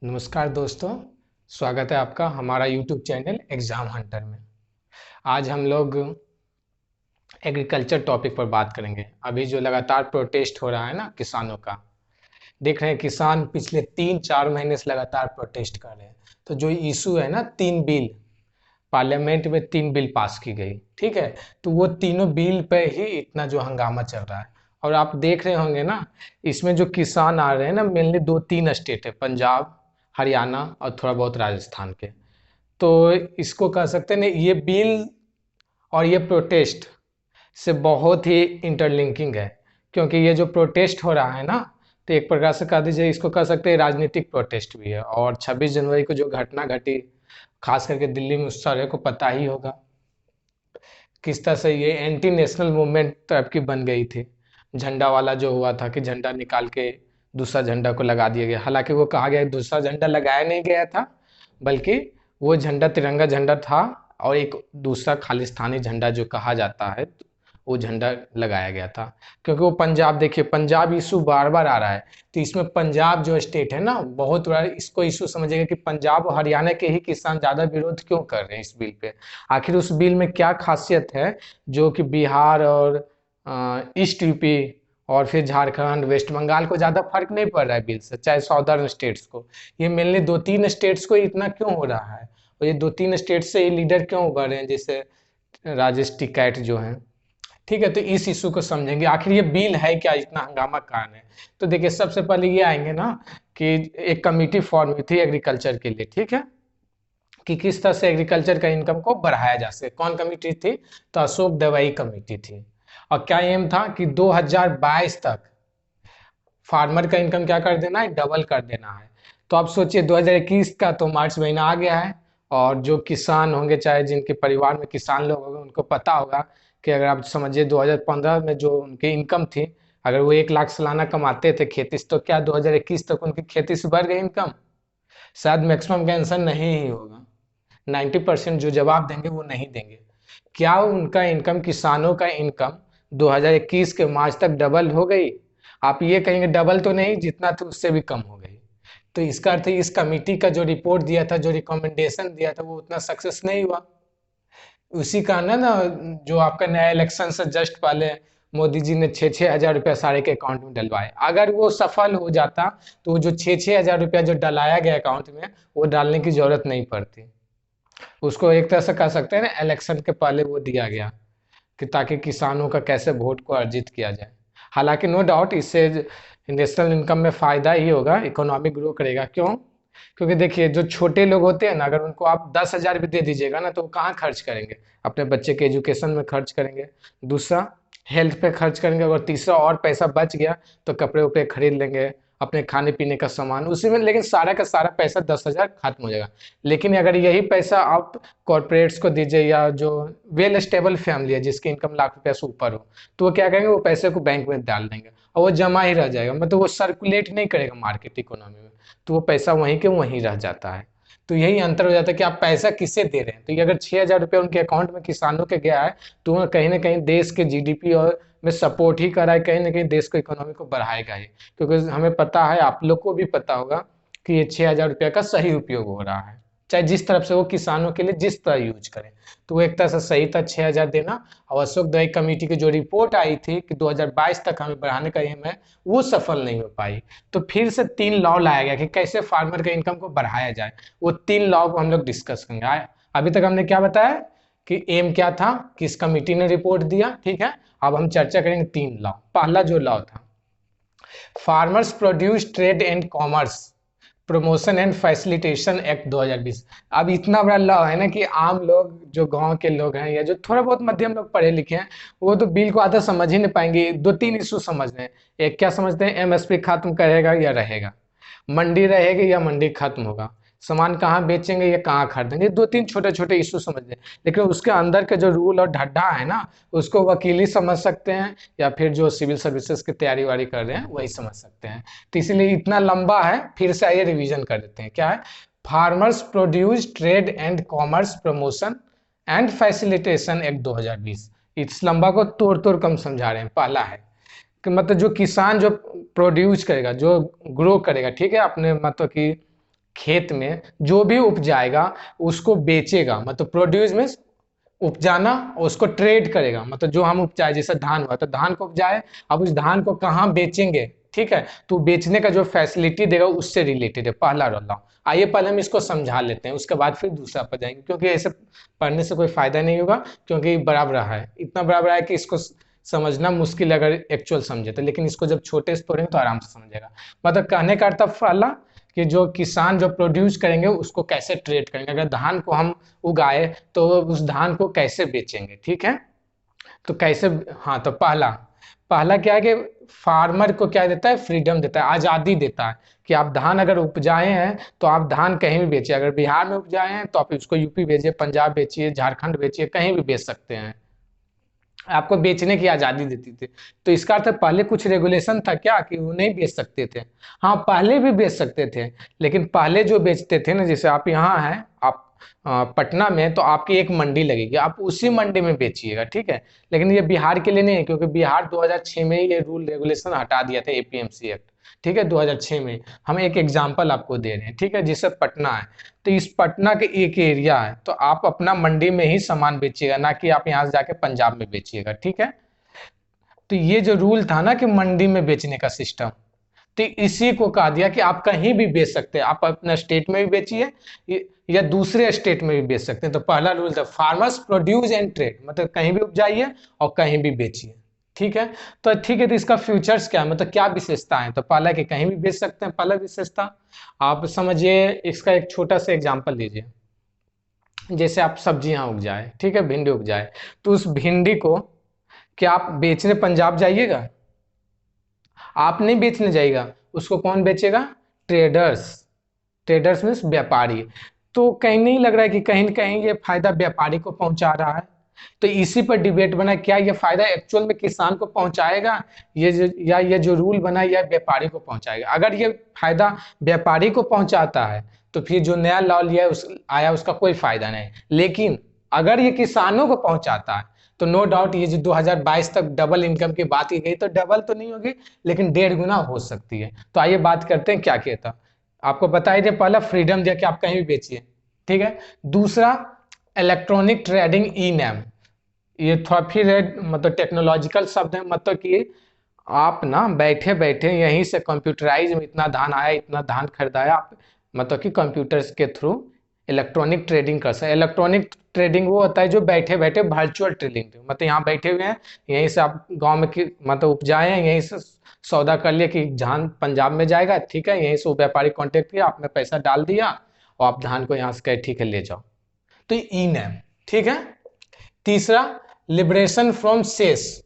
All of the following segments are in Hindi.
नमस्कार दोस्तों। स्वागत है आपका हमारा यूट्यूब चैनल एग्ज़ाम हंटर में। आज हम लोग एग्रीकल्चर टॉपिक पर बात करेंगे। अभी जो लगातार प्रोटेस्ट हो रहा है ना किसानों का, देख रहे हैं किसान पिछले 3-4 महीने से लगातार प्रोटेस्ट कर रहे हैं। तो जो इशू है ना, 3 बिल पार्लियामेंट में 3 बिल पास की गई, ठीक है। तो वो तीनों बिल पे ही इतना जो हंगामा चल रहा है। और आप देख रहे होंगे ना, इसमें जो किसान आ रहे हैं ना, मेनली 2-3 स्टेट है, पंजाब, हरियाणा और थोड़ा बहुत राजस्थान के। तो इसको कह सकते हैं ना, ये बिल और ये प्रोटेस्ट से बहुत ही इंटरलिंकिंग है। क्योंकि ये जो प्रोटेस्ट हो रहा है ना, तो एक प्रकार से कह दीजिए, इसको कह सकते हैं राजनीतिक प्रोटेस्ट भी है। और 26 जनवरी को जो घटना घटी, खास करके दिल्ली में, उस सारे को पता ही होगा किस तरह से ये एंटी नेशनल मूवमेंट टाइप की बन गई थी। झंडा वाला जो हुआ था कि झंडा निकाल के दूसरा झंडा को लगा दिया गया। हालांकि वो कहा गया दूसरा झंडा लगाया नहीं गया था, बल्कि वो झंडा तिरंगा झंडा था और एक दूसरा खालिस्तानी झंडा जो कहा जाता है, वो झंडा लगाया गया था। क्योंकि वो पंजाब, देखिए पंजाब इशू बार बार आ रहा है। तो इसमें पंजाब जो स्टेट है ना, बहुत बड़ा इसको इशू समझिएगा कि पंजाब और हरियाणा के ही किसान ज़्यादा विरोध क्यों कर रहे हैं इस बिल पे। आखिर उस बिल में क्या खासियत है जो कि बिहार और ईस्ट यूपी और फिर झारखंड, वेस्ट बंगाल को ज़्यादा फर्क नहीं पड़ रहा है बिल से, चाहे सौदर्न स्टेट्स को। ये मेनली 2-3 स्टेट्स को इतना क्यों हो रहा है, और ये 2-3 स्टेट से ये लीडर क्यों उभर रहे हैं, जैसे राजेश टिकैत जो हैं। ठीक है, तो इस इशू को समझेंगे आखिर ये बिल है क्या, इतना हंगामा कारण है। तो देखिए, सबसे पहले ये आएंगे ना कि एक कमिटी फॉर्म हुई थी एग्रीकल्चर के लिए, ठीक है, कि किस तरह से एग्रीकल्चर का इनकम को बढ़ाया जा सके। कौन कमिटी थी? तो अशोक दवाई कमेटी थी। और क्या एम था कि 2022 तक फार्मर का इनकम क्या कर देना है, डबल कर देना है। तो आप सोचिए 2021 का तो मार्च महीना आ गया है। और जो किसान होंगे, चाहे जिनके परिवार में किसान लोग होंगे, उनको पता होगा कि अगर आप समझिए 2015 में जो उनकी इनकम थी, अगर वो 1 लाख सालाना कमाते थे खेती से, तो क्या 2021 तक उनकी खेती से बढ़ गई इनकम? शायद मैक्सिमम का आंसर नहीं ही होगा। 90% जो जवाब देंगे वो नहीं देंगे। क्या उनका इनकम, किसानों का इनकम 2021 के मार्च तक डबल हो गई? आप ये कहेंगे डबल तो नहीं, जितना था उससे भी कम हो गई। तो इसका अर्थ है इस कमिटी का जो रिपोर्ट दिया था, जो रिकमेंडेशन दिया था, वो उतना सक्सेस नहीं हुआ। उसी कारण है ना, जो आपका नया इलेक्शन से जस्ट पहले मोदी जी ने 6-6 हज़ार रुपया सारे के अकाउंट में डलवाए। अगर वो सफल हो जाता, तो वो जो 6-6 हज़ार रुपया जो डलाया गया अकाउंट में, वो डालने की जरूरत नहीं पड़ती। उसको एक तरह से कह सकते हैं ना, इलेक्शन के पहले वो दिया गया कि ताकि किसानों का कैसे वोट को अर्जित किया जाए। हालांकि नो डाउट इससे नेशनल इनकम में फ़ायदा ही होगा, इकोनॉमिक ग्रो करेगा। क्यों? क्योंकि देखिए, जो छोटे लोग होते हैं ना, अगर उनको आप 10 हज़ार भी दे दीजिएगा ना, तो वो कहाँ खर्च करेंगे? अपने बच्चे के एजुकेशन में खर्च करेंगे, दूसरा हेल्थ पे खर्च करेंगे, और तीसरा और पैसा बच गया तो कपड़े उपड़े खरीद लेंगे, अपने खाने पीने का सामान उसी में। लेकिन सारा का सारा पैसा 10 हज़ार खत्म हो जाएगा। लेकिन अगर यही पैसा आप कॉरपोरेट्स को दीजिए, या जो वेल स्टेबल फैमिली है जिसकी इनकम लाख रुपया से ऊपर हो, तो वो क्या करेंगे, वो पैसे को बैंक में डाल देंगे और वो जमा ही रह जाएगा। मतलब वो सर्कुलेट नहीं करेगा मार्केट इकोनॉमी में, तो वो पैसा वहीं के वहीं रह जाता है। तो यही अंतर हो जाता है कि आप पैसा किसे दे रहे हैं। तो ये अगर 6 हज़ार रुपया उनके अकाउंट में किसानों के गया है, तो वो कहीं ना कहीं देश के जीडीपी और में सपोर्ट ही कर रहा है, कहीं ना कहीं देश को इकोनॉमी को बढ़ाएगा ही। क्योंकि हमें पता है, आप लोग को भी पता होगा कि ये 6 हज़ार रुपया का सही उपयोग हो रहा है, चाहे जिस तरफ से वो किसानों के लिए जिस तरह यूज करें। तो वो एक तरह से सही था 6 हज़ार देना। और अशोक दवाई कमेटी की जो रिपोर्ट आई थी कि 2022 तक हमें बढ़ाने का एम है, वो सफल नहीं हो पाई। तो फिर से 3 लॉ लाया गया कि कैसे फार्मर के इनकम को बढ़ाया जाए। वो 3 लॉ को हम लोग डिस्कस करेंगे। अभी तक हमने क्या बताया कि एम क्या था, किस कमिटी ने रिपोर्ट दिया, ठीक है। अब हम चर्चा करेंगे 3 लॉ। पहला जो लॉ था, farmers produce trade and commerce promotion and facilitation act 2020। अब इतना बड़ा लॉ है ना कि आम लोग, जो गांव के लोग हैं या जो थोड़ा बहुत मध्यम लोग पढ़े लिखे हैं, वो तो बिल को आधा समझ ही नहीं पाएंगे। 2-3 इशू समझ रहे हैं। एक क्या समझते हैं, एमएसपी खत्म करेगा या रहेगा, मंडी रहेगी या मंडी खत्म होगा, सामान कहाँ बेचेंगे या कहाँ खरीदेंगे, 2-3 छोटे छोटे इशू समझ रहे हैं। लेकिन उसके अंदर के जो रूल और ढड्ढा है ना, उसको वकीली समझ सकते हैं, या फिर जो सिविल सर्विसेज की तैयारी वारी कर रहे हैं वही समझ सकते हैं। तो इसलिए इतना लंबा है, फिर से आइए रिवीजन कर देते हैं। क्या है? Farmers produce trade and commerce promotion and facilitation act 2020। इस लंबा को तोड़ तोड़ कम समझा रहे हैं। पहला है कि मतलब जो किसान जो प्रोड्यूस करेगा, जो ग्रो करेगा, ठीक है, अपने मतलब कि खेत में जो भी उपजाएगा उसको बेचेगा, मतलब प्रोड्यूस में उपजाना, और उसको ट्रेड करेगा, मतलब जो हम उपजाए, जैसे धान हुआ तो धान को उपजाए, अब उस धान को कहाँ बेचेंगे, ठीक है, तो बेचने का जो फैसिलिटी देगा उससे रिलेटेड है पहला रोल। आइए पहले हम इसको समझा लेते हैं, उसके बाद फिर दूसरा पर जाएंगे, क्योंकि ऐसे पढ़ने से कोई फायदा नहीं होगा, क्योंकि बड़ा बड़ा है, इतना बड़ा बड़ा है कि इसको समझना मुश्किल है अगर एक्चुअल समझे तो, लेकिन इसको जब छोटे से पढ़ेंगे तो आराम से समझेगा। मतलब कहने का अर्थ पहला कि जो किसान जो प्रोड्यूस करेंगे उसको कैसे ट्रेड करेंगे, अगर धान को हम उगाए तो उस धान को कैसे बेचेंगे, ठीक है, तो कैसे। हाँ, तो पहला पहला क्या है कि फार्मर को क्या देता है, फ्रीडम देता है, आज़ादी देता है कि आप धान अगर उपजाए हैं तो आप धान कहीं भी बेचिए, अगर बिहार में उपजाए हैं तो आप उसको यूपी भेजिए, पंजाब बेचिए, झारखंड बेचिए, कहीं भी बेच सकते हैं, आपको बेचने की आज़ादी देती थी। तो इसका अर्थ पहले कुछ रेगुलेशन था क्या कि वो नहीं बेच सकते थे, हाँ पहले भी बेच सकते थे, लेकिन पहले जो बेचते थे ना, जैसे आप यहाँ हैं, आप पटना में, तो आपकी एक मंडी लगेगी, आप उसी मंडी में बेचिएगा, ठीक है, लेकिन ये बिहार के लिए नहीं है, क्योंकि बिहार 2006 में ही ये रूल रेगुलेशन हटा दिया था, एपीएमसी एक्ट, ठीक है, 2006 में। हम एक एग्जाम्पल आपको दे रहे हैं, ठीक है, जैसे पटना है, तो इस पटना के एक एरिया है, तो आप अपना मंडी में ही सामान बेचिएगा, ना कि आप यहाँ से जाके पंजाब में बेचिएगा, ठीक है। तो ये जो रूल था ना कि मंडी में बेचने का सिस्टम, तो इसी को कहा दिया कि आप कहीं भी बेच सकते हैं, आप अपना स्टेट में भी बेचिए या दूसरे स्टेट में भी बेच सकते हैं। तो पहला रूल था फार्मर्स प्रोड्यूस एंड ट्रेड, मतलब कहीं भी उपजाइए और कहीं भी बेचिए, ठीक है। तो ठीक है, तो इसका फ्यूचर्स क्या है, मतलब क्या विशेषता है, तो पहला कि कहीं भी बेच सकते हैं, पहला विशेषता। आप समझिए, इसका एक छोटा सा एग्जाम्पल लीजिए, जैसे आप सब्जियां उपजाए, ठीक है, भिंडी उपजाए, तो उस भिंडी को क्या आप बेचने पंजाब जाइएगा, आप नहीं बेचने जाइएगा, उसको कौन बेचेगा, ट्रेडर्स। ट्रेडर्स मीन्स व्यापारी। तो कहीं नहीं लग रहा है कि कहीं न कहीं ये फायदा व्यापारी को पहुंचा रहा है, तो इसी पर डिबेट बना, क्या ये फायदा एक्चुअल में किसान को पहुंचाएगा, ये जो रूल बना या व्यापारी को पहुंचाएगा। अगर ये फायदा व्यापारी को पहुंचाता है तो फिर जो नया लॉ लिया आया उसका कोई फायदा नहीं, लेकिन अगर ये किसानों को पहुंचाता है तो नो डाउट ये जो 2022 तक डबल इनकम की बात की गई, तो डबल तो नहीं होगी लेकिन 1.5 गुना हो सकती है। तो आइए बात करते हैं क्या किया था। आपको बता ही दिया, पहला फ्रीडम दिया कि आप कहीं भी बेचिए, ठीक है। दूसरा इलेक्ट्रॉनिक ट्रेडिंग, ई नैम, ये थोड़ा फिर मतलब टेक्नोलॉजिकल शब्द है, मतलब कि आप ना बैठे बैठे यहीं से कंप्यूटराइज में इतना धान आया, इतना धान खरीदाया, आप मतलब कि कंप्यूटर्स के थ्रू इलेक्ट्रॉनिक ट्रेडिंग कर सकते। इलेक्ट्रॉनिक ट्रेडिंग वो होता है जो बैठे बैठे वर्चुअल ट्रेडिंग, मतलब यहाँ बैठे हुए हैं, यहीं से आप गांव में की मतलब उपजाए हैं, यहीं से सौदा कर लिया कि धान पंजाब में जाएगा, ठीक है, यहीं से वो व्यापारी कांटेक्ट किया, आपने पैसा डाल दिया और आप धान को यहाँ से कहे ठीक है ले जाओ, तो ई नैम, ठीक है। तीसरा लिबरेशन फ्रॉम सेस।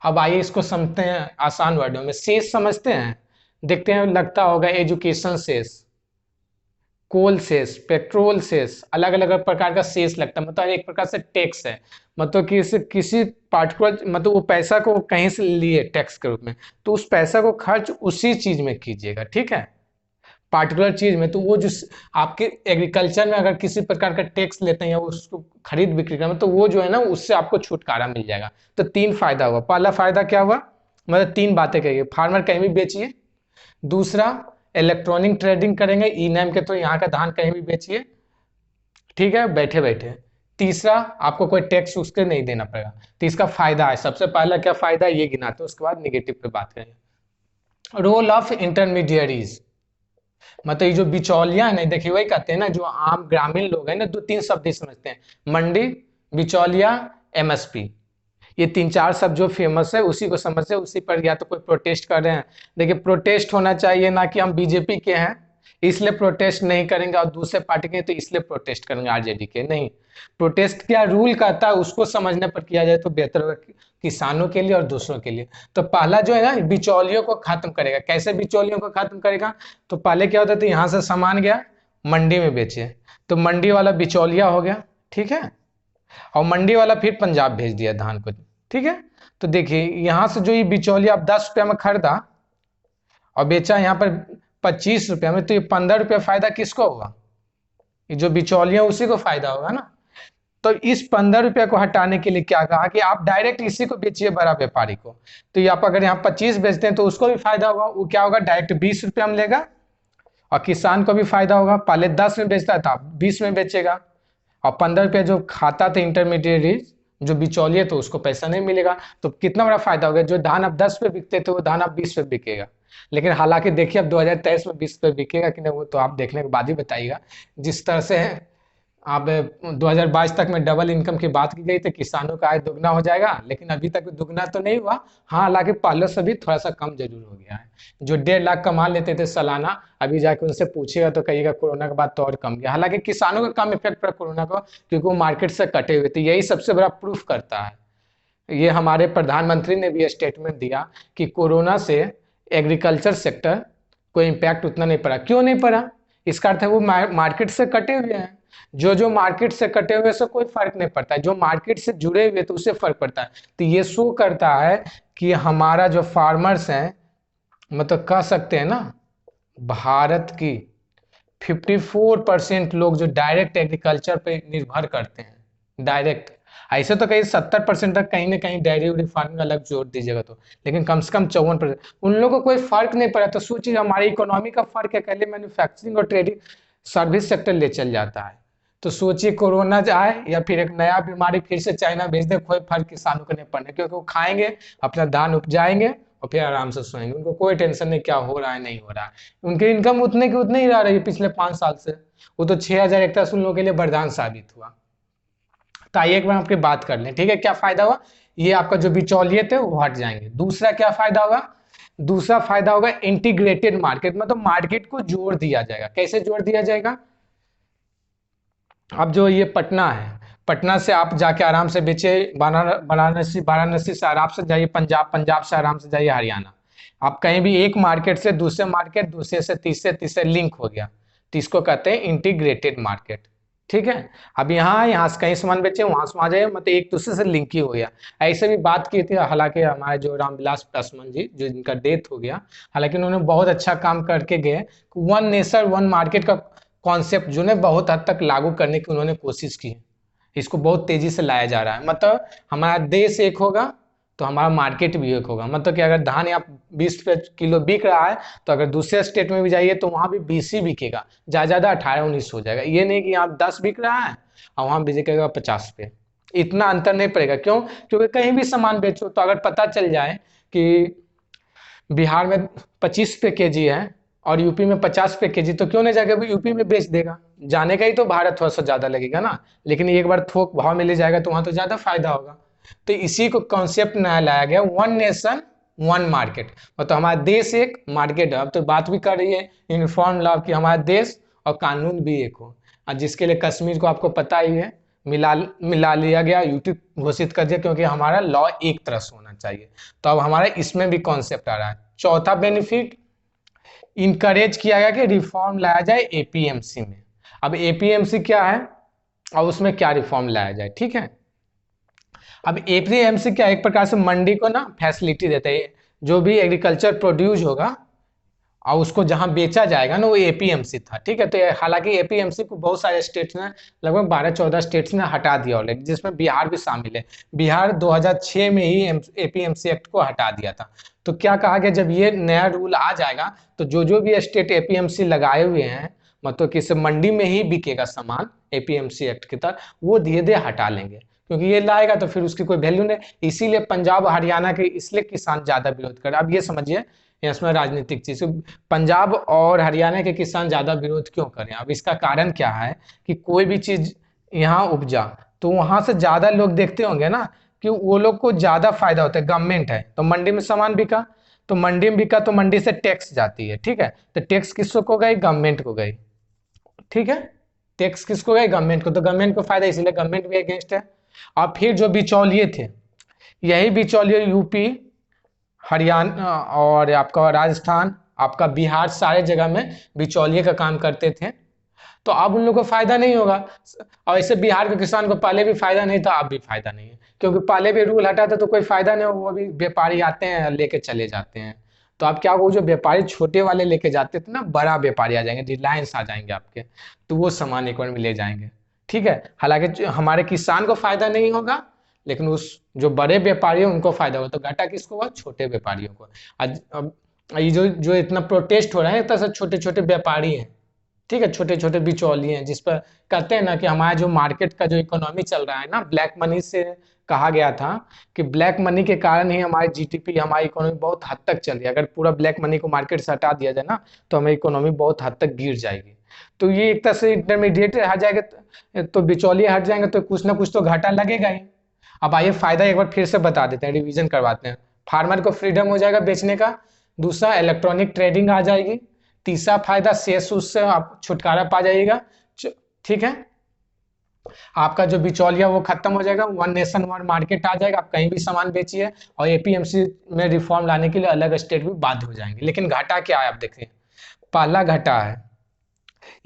अब आइए इसको समझते हैं आसान वर्डों में, सेस समझते हैं, देखते हैं, लगता होगा एजुकेशन सेस, कोल सेस, पेट्रोल सेस, अलग अलग प्रकार का सेस लगता है, मतलब एक प्रकार से टैक्स है, मतलब कि किसी पार्टिकुलर, मतलब वो पैसा को कहीं से लिए टैक्स के रूप में, तो उस पैसा को खर्च उसी चीज में कीजिएगा, ठीक है, पार्टिकुलर चीज में। तो वो जो आपके एग्रीकल्चर में अगर किसी प्रकार का टैक्स लेते हैं या उसको खरीद बिक्री करना, तो वो जो है ना उससे आपको छुटकारा मिल जाएगा। तो 3 फायदा हुआ, पहला फायदा क्या हुआ, मतलब 3 बातें कहिए, फार्मर कहीं भी बेचिए, दूसरा इलेक्ट्रॉनिक ट्रेडिंग करेंगे ई नैम के, तो यहाँ का धान कहीं भी बेचिए, ठीक है, बैठे बैठे। तीसरा आपको कोई टैक्स उसके नहीं देना पड़ेगा। तो इसका फायदा है, सबसे पहला क्या फायदा है ये गिनाते हैं, उसके बाद निगेटिव पे बात करेंगे। रोल ऑफ इंटरमीडियरीज, मतलब ये जो बिचौलिया है ना, देखिए वही कहते हैं ना, जो आम ग्रामीण लोग हैं ना, 2-3 शब्द ही समझते हैं, मंडी, बिचौलिया, एमएसपी, ये 3-4 शब्द जो फेमस है उसी को समझते हैं, उसी पर या तो कोई प्रोटेस्ट कर रहे हैं। देखिए प्रोटेस्ट होना चाहिए, ना कि हम बीजेपी के हैं इसलिए प्रोटेस्ट नहीं करेंगे और दूसरे पार्टी के तो इसलिए प्रोटेस्ट करेंगे, आरजेडी के नहीं। प्रोटेस्ट क्या रूल कहता है उसको समझने पर किया जाए तो बेहतर होगा, किसानों के लिए और दूसरों के लिए। तो पहला जो है ना, बिचौलियों को खत्म करेगा। कैसे बिचौलियों को खत्म करेगा, तो पहले क्या होता था, यहाँ से सामान गया मंडी में बेचे, तो मंडी वाला बिचौलिया हो गया, ठीक है, और मंडी वाला फिर पंजाब भेज दिया धान को, ठीक है। तो देखिए यहाँ से जो ये बिचौलिया आप 10 रुपया में खरीदा और बेचा यहाँ पर 25 रुपया में, तो ये 15 रुपया फायदा किसको होगा, ये जो बिचौलिया उसी को फायदा होगा ना। तो इस 15 रुपया को हटाने के लिए क्या कहा कि आप डायरेक्ट इसी को बेचिए बड़ा व्यापारी को। तो ये आप अगर यहाँ 25 बेचते हैं तो उसको भी फायदा होगा, वो क्या होगा, डायरेक्ट 20 रुपया में लेगा और किसान को भी फायदा होगा, पहले 10 में बेचता था 20 में बेचेगा, और 15 रुपये जो खाता थे इंटरमीडिएटरी जो बिचौलिए तो उसको पैसा नहीं मिलेगा। तो कितना बड़ा फायदा हो गया, जो धान अब 10 पे बिकते थे वो धान अब 20 पे बिकेगा। लेकिन हालांकि देखिए अब 2023 में 20 पे बिकेगा कि नहीं वो तो आप देखने के बाद ही बताइएगा। जिस तरह से अब 2022 तक में डबल इनकम की बात की गई थी, किसानों का आय दुगना हो जाएगा, लेकिन अभी तक दुगना तो नहीं हुआ। हाँ, हालांकि पहले से भी थोड़ा सा कम जरूर हो गया है। जो 1.5 लाख कमा लेते थे सालाना, अभी जाके उनसे पूछेगा तो कहिएगा कोरोना के बाद तो और कम गया। हालांकि किसानों का कम इफेक्ट पड़ा कोरोना को, क्योंकि वो मार्केट से कटे हुए थे, यही सबसे बड़ा प्रूफ करता है। ये हमारे प्रधानमंत्री ने भी स्टेटमेंट दिया कि कोरोना से एग्रीकल्चर सेक्टर को इम्पैक्ट उतना नहीं पड़ा। क्यों नहीं पड़ा? इसका अर्थ है वो मार्केट से कटे हुए हैं। जो मार्केट से कटे हुए से कोई फर्क नहीं पड़ता है, जो मार्केट से जुड़े हुए तो उससे फर्क पड़ता है। तो ये शो करता है कि हमारा जो फार्मर्स हैं, मतलब कह सकते हैं ना, भारत की 54% लोग जो डायरेक्ट एग्रीकल्चर पे निर्भर करते हैं, डायरेक्ट। ऐसे तो कहीं 70% तक कहीं ना कहीं डेयरी वेरी फार्मिंग अलग जोड़ दीजिएगा तो, लेकिन कम से कम 54% उन लोगों को कोई फर्क नहीं पड़ा। तो सोचिए हमारी इकोनॉमी का फर्क है, पहले मैन्युफैक्चरिंग और ट्रेडिंग सर्विस सेक्टर ले चल जाता है। तो सोचिए कोरोना आए या फिर एक नया बीमारी फिर से चाइना भेज दे, कोई फर्क किसानों को नहीं पड़ना, क्योंकि वो खाएंगे, अपना धान उपजाएंगे और फिर आराम से सोएंगे। उनको कोई टेंशन नहीं क्या हो रहा है नहीं हो रहा है। उनकी इनकम उतने की उतने ही रह रही है पिछले 5 साल से। वो तो 6,000 हेक्टेयर उन लोगों के लिए वरदान साबित हुआ। तो आइए एक बार आपकी बात कर लें, ठीक है। क्या फायदा हुआ? ये आपका जो बिचौलिए थे वो हट जाएंगे। दूसरा क्या फायदा होगा? दूसरा फायदा होगा इंटीग्रेटेड मार्केट, मतलब मार्केट को जोड़ दिया जाएगा। कैसे जोड़ दिया जाएगा? अब जो ये पटना है, पटना से आप जाके आराम से बेचे, वाराणसी, वाराणसी से आराम से जाइए पंजाब, पंजाब से आराम से जाइए हरियाणा। आप कहीं भी एक मार्केट से दूसरे मार्केट, दूसरे से तीसरे, तीसरे लिंक हो गया, तो इसको कहते हैं इंटीग्रेटेड मार्केट, ठीक है। अब यहाँ से कहीं सामान बेचे, वहां से वहां जाए, मतलब एक दूसरे से लिंक ही हो गया। ऐसे भी बात की थी हालांकि हमारे जो रामविलास पासवान जी, जो इनका डेथ हो गया, हालांकि उन्होंने बहुत अच्छा काम करके गए। वन नेशन वन मार्केट का कॉन्सेप्ट जो है बहुत हद तक लागू करने की उन्होंने कोशिश की है। इसको बहुत तेजी से लाया जा रहा है। मतलब हमारा देश एक होगा तो हमारा मार्केट भी एक होगा। मतलब कि अगर धान यहाँ 20 रुपये किलो बिक रहा है, तो अगर दूसरे स्टेट में भी जाइए तो वहां भी 20 ही बिकेगा, ज्यादा 18-19 हो जाएगा। ये नहीं कि यहाँ 10 बिक रहा है और वहां बिकेगा 50 रुपये। इतना अंतर नहीं पड़ेगा। क्यों? क्योंकि कहीं भी सामान बेचो तो अगर पता चल जाए कि बिहार में 25 रुपये kg है और यूपी में 50 रुपये kg, तो क्यों नहीं जाके यूपी में बेच देगा। जाने का ही तो भारत थोड़ा सा ज्यादा लगेगा ना, लेकिन एक बार थोक भाव में ले जाएगा तो वहां तो ज्यादा फायदा होगा। तो इसी को कॉन्सेप्ट नया लाया गया, वन नेशन वन मार्केट। मतलब हमारा देश एक, मार्केट है। अब तो बात भी कर रही है यूनिफॉर्म लॉ की हमारा देश और कानून भी एक हो, और जिसके लिए कश्मीर को आपको पता ही है मिला मिला लिया गया, यूटी घोषित कर दिया, क्योंकि हमारा लॉ एक तरह से होना चाहिए। तो अब हमारा इसमें भी कॉन्सेप्ट आ रहा है। चौथा बेनिफिट, इनकरेज किया गया कि रिफॉर्म लाया जाए एपीएमसी में। अब एपीएमसी क्या है और उसमें क्या रिफॉर्म लाया जाए, ठीक है। अब एपीएमसी क्या, एक प्रकार से मंडी को ना फैसिलिटी देता है। जो भी एग्रीकल्चर प्रोड्यूस होगा और उसको जहां बेचा जाएगा ना, वो एपीएमसी था, ठीक है। तो हालांकि एपीएमसी को बहुत सारे स्टेट्स ने, लगभग 12-14 स्टेट्स ने हटा दिया ऑलरेडी, जिसमें बिहार भी शामिल है। बिहार 2006 में ही एपीएमसी एक्ट को हटा दिया था। तो क्या कहा गया, जब ये नया रूल आ जाएगा तो जो भी स्टेट एपीएमसी लगाए हुए हैं, मतलब कि मंडी में ही बिकेगा सामान एपीएमसी एक्ट के तहत, वो धीरे धीरे हटा लेंगे, क्योंकि ये लाएगा तो फिर उसकी कोई वैल्यू नहीं। इसीलिए पंजाब हरियाणा के इसलिए किसान ज्यादा विरोध कर रहे हैं। अब ये समझिए इसमें राजनीतिक चीज, पंजाब और हरियाणा के किसान ज्यादा विरोध क्यों करें? अब इसका कारण क्या है कि कोई भी चीज यहाँ उपजा तो वहां से ज्यादा लोग देखते होंगे ना कि वो लोग को ज्यादा फायदा होता है। गवर्नमेंट है तो मंडी में सामान बिका, तो मंडी में बिका तो मंडी से टैक्स जाती है, ठीक है। तो टैक्स किसको गई? गवर्नमेंट को गई, ठीक है। टैक्स किसको गई? गवर्नमेंट को। तो गवर्नमेंट को फायदा, इसीलिए गवर्नमेंट भी अगेंस्ट है। और फिर जो बिचौलिए थे, यही बिचौलिए यूपी, हरियाणा और आपका राजस्थान, आपका बिहार, सारे जगह में बिचौलिए का काम करते थे। तो अब उन लोगों को फायदा नहीं होगा। और ऐसे बिहार के किसान को पहले भी फायदा नहीं था, अब भी फायदा नहीं है, क्योंकि पहले भी रूल हटा था तो कोई फायदा नहीं हो, वो भी व्यापारी आते हैं लेके चले जाते हैं। तो आप क्या, वो जो व्यापारी छोटे वाले लेके जाते थे ना, बड़ा व्यापारी आ जाएंगे, रिलायंस आ जाएंगे आपके, तो वो सामान एक बार में ले जाएंगे, ठीक है। हालांकि हमारे किसान को फायदा नहीं होगा, लेकिन उस जो बड़े व्यापारी है उनको फायदा होगा। तो घाटा किसको हुआ? छोटे व्यापारियों को। अब ये जो जो इतना प्रोटेस्ट हो रहा है, इतना सब छोटे छोटे व्यापारी हैं, ठीक है, छोटे छोटे बिचौलिए हैं, जिस पर कहते हैं ना कि हमारा जो मार्केट का जो इकोनॉमी चल रहा है ना, ब्लैक मनी से कहा गया था कि ब्लैक मनी के कारण ही हमारी जीडीपी, हमारी इकोनॉमी बहुत हद तक चल रही है। अगर पूरा ब्लैक मनी को मार्केट से हटा दिया जाए ना, तो हमारी इकोनॉमी बहुत हद तक गिर जाएगी। तो ये एक तरह से इंटरमीडिएट हट जाएगा, तो बिचौलिए हट जाएंगे तो कुछ ना कुछ तो घाटा लगेगा ही। अब आइए फायदा एक बार फिर से बता देते हैं, रिवीजन करवाते हैं। फार्मर को फ्रीडम हो जाएगा बेचने का। दूसरा, इलेक्ट्रॉनिक ट्रेडिंग आ जाएगी। तीसरा फायदा, शेष उससे आप छुटकारा पा जाइएगा। ठीक है, आपका जो बिचौलिया वो खत्म हो जाएगा, वन नेशन वन मार्केट आ जाएगा, आप कहीं भी सामान बेचिए। और एपीएमसी में रिफॉर्म लाने के लिए अलग स्टेट भी बाध्य हो जाएंगे। लेकिन घाटा क्या है, आप देखिए, पहला घाटा है,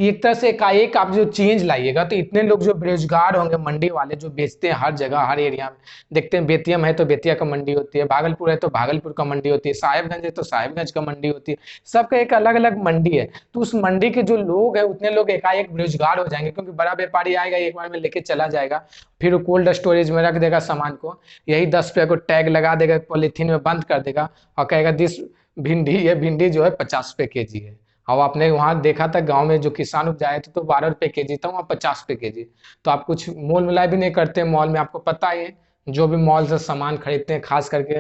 एक तरह से एकाएक आप जो चेंज लाइएगा तो इतने लोग जो बेरोजगार होंगे, मंडी वाले जो बेचते हैं हर जगह हर एरिया में, देखते हैं बेतिया में है तो बेतिया का मंडी होती है, भागलपुर है तो भागलपुर का मंडी होती है, साहेबगंज है तो साहेबगंज का मंडी होती है, सबका एक अलग अलग मंडी है। तो उस मंडी के जो लोग हैं उतने लोग एकाएक बेरोजगार हो जाएंगे, क्योंकि बड़ा व्यापारी आएगा एक बार में लेके चला जाएगा, फिर वो कोल्ड स्टोरेज में रख देगा सामान को, यही 10 रुपये को टैग लगा देगा, पॉलीथीन में बंद कर देगा और कहेगा दिस भिंडी, ये भिंडी जो है 50 रुपये केजी है। और आपने वहां देखा था गांव में जो किसान उपजाए थे तो 12 रुपये केजी था, वहाँ 50 रुपये केजी। तो आप कुछ मोल मिलाई भी नहीं करते मॉल में, आपको पता ही है, जो भी मॉल से सामान खरीदते हैं खास करके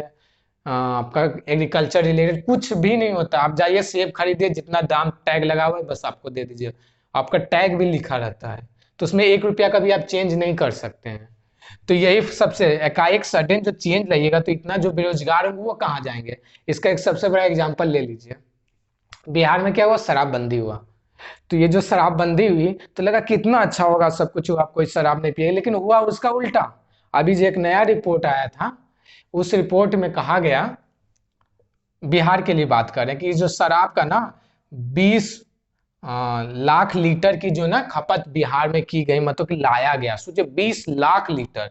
आपका एग्रीकल्चर रिलेटेड कुछ भी नहीं होता। आप जाइए सेब खरीदिए, जितना दाम टैग लगा हुआ है बस आपको दे दीजिए, आपका टैग भी लिखा रहता है, तो उसमें 1 रुपया का भी आप चेंज नहीं कर सकते हैं। तो यही सबसे एकाएक सडन जो चेंज लाइएगा तो इतना जो बेरोजगार होंगे वो कहाँ जाएंगे। इसका एक सबसे बड़ा एग्जाम्पल ले लीजिए, बिहार में क्या हुआ, शराबबंदी हुआ। तो ये जो शराबबंदी हुई तो लगा कितना अच्छा होगा, सब कुछ हुआ, कोई शराब नहीं पिएगा, लेकिन हुआ उसका उल्टा। अभी जो एक नया रिपोर्ट आया था, उस रिपोर्ट में कहा गया, बिहार के लिए बात कर रहे हैं, कि जो शराब का ना 20 लाख लीटर की जो ना खपत बिहार में की गई, मतलब कि लाया गया, सोचिए 20 लाख लीटर